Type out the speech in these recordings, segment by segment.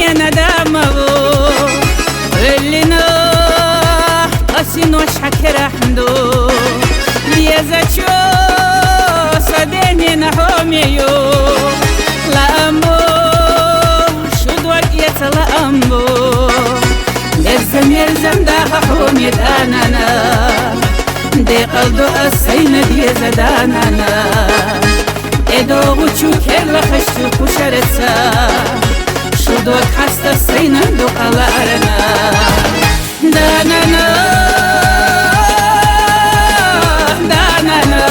ندامه اللينا أسينو شكر حمدو ليزاتشو صديني نحوميو لأمبو شدوك يتلأمبو يلزم داها حومي دانانا دي قلدو أسين دي زدانانا إدو غوچو كرلا خشتو كشرتسا شدوك حستا سينن دو قلارنا دانانا دانانا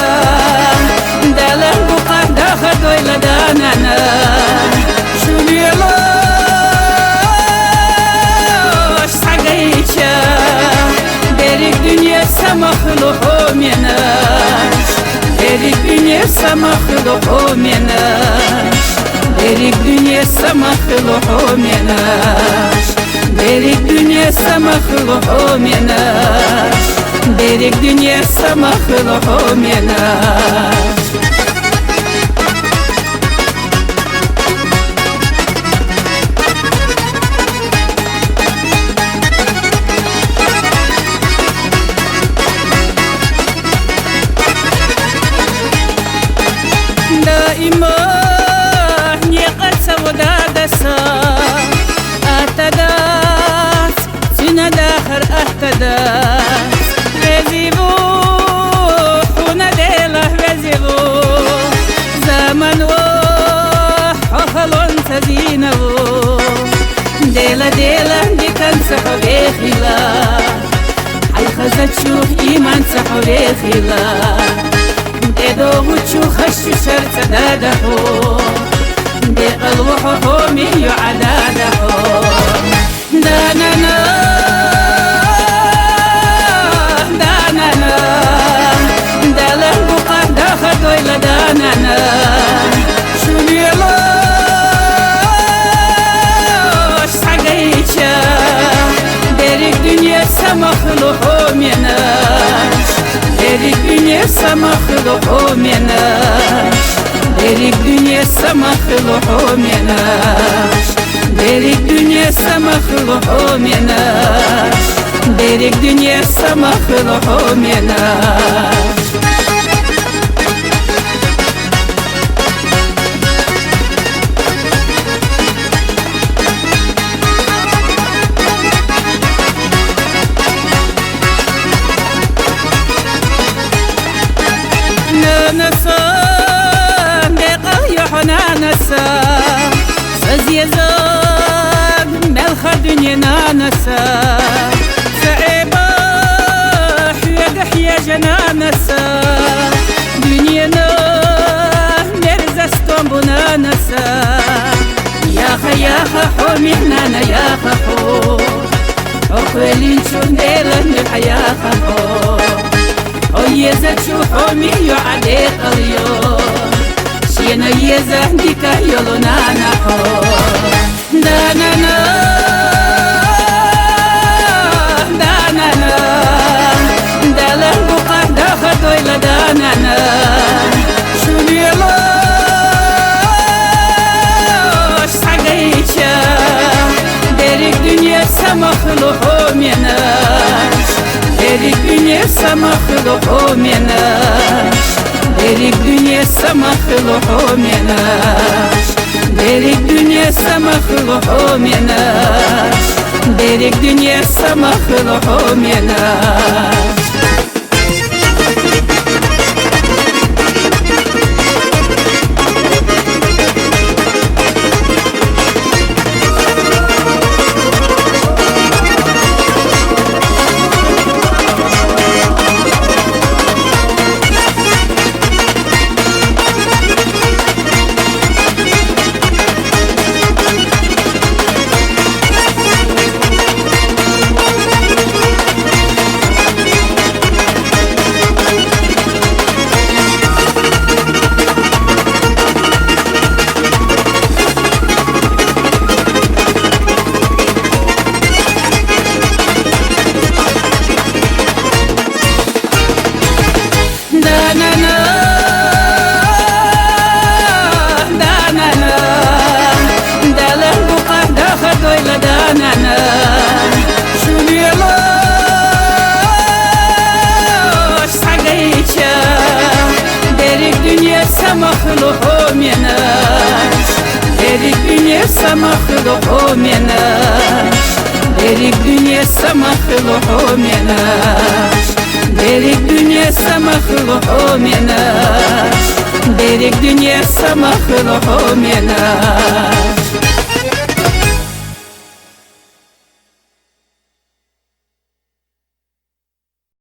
دالن بقى داخل دويلا دانانا شميلوش ساقايشا ديريك دنيا سمخلوحو مناش ديريك دنيا سمخلوحو مناش ديريك دنيا سمخلوحو مناش ديريك دنيا سمخلوحو مناش ديريك دنيا سمخلوحو مناش دائما نيقت سودادسا اهتدات سنة داخر اهتدات وزيبو حونا ديله وزيبو زمن وحخلون تزينو ديلا دي كان سحوي خلا حي خزت شوف ايمان سحوي خلا دو غوچو خشو شرط دادهو دي قلوحو حومي عدادهو دانانا دانانا دالن بقى داخل دويلا دانانا شميلوش ساقايشا ديريك دنيا سمخلوحو مناش ديريك دنيا سمخلوحو مناش ديريك دنيا سمخلوحو مناش ديريك دنيا سمخلوحو مناش ديريك دنيا سمخلوحو مناش نسا دقا يحنانسا سزيزاق ملخ دنيا نانسا سعيبا حيق حيا جنانسا دنيا نرزستون بنانسا يا حومي نانا يا خو أقولين شو نيلن يا خو يزت حومي عليك اليوم شينا يزهدك يلونا نحو دانانا دانانا دالن بقى داخل دويلا دانانا شميلوش ساقايشا ديريك دنيا سمخلوحو مناش ديريك دنيا سمخلوحو مناش ديريك دنيا سمخلوحو مناش ديريك دنيا سمخلوحو مناش ديريك دنيا سمخلوحو مناش مخلوق مناش ديرك دنيا مخلوق مناش ديرك دنيا مخلوق مناش ديرك دنيا مخلوق مناش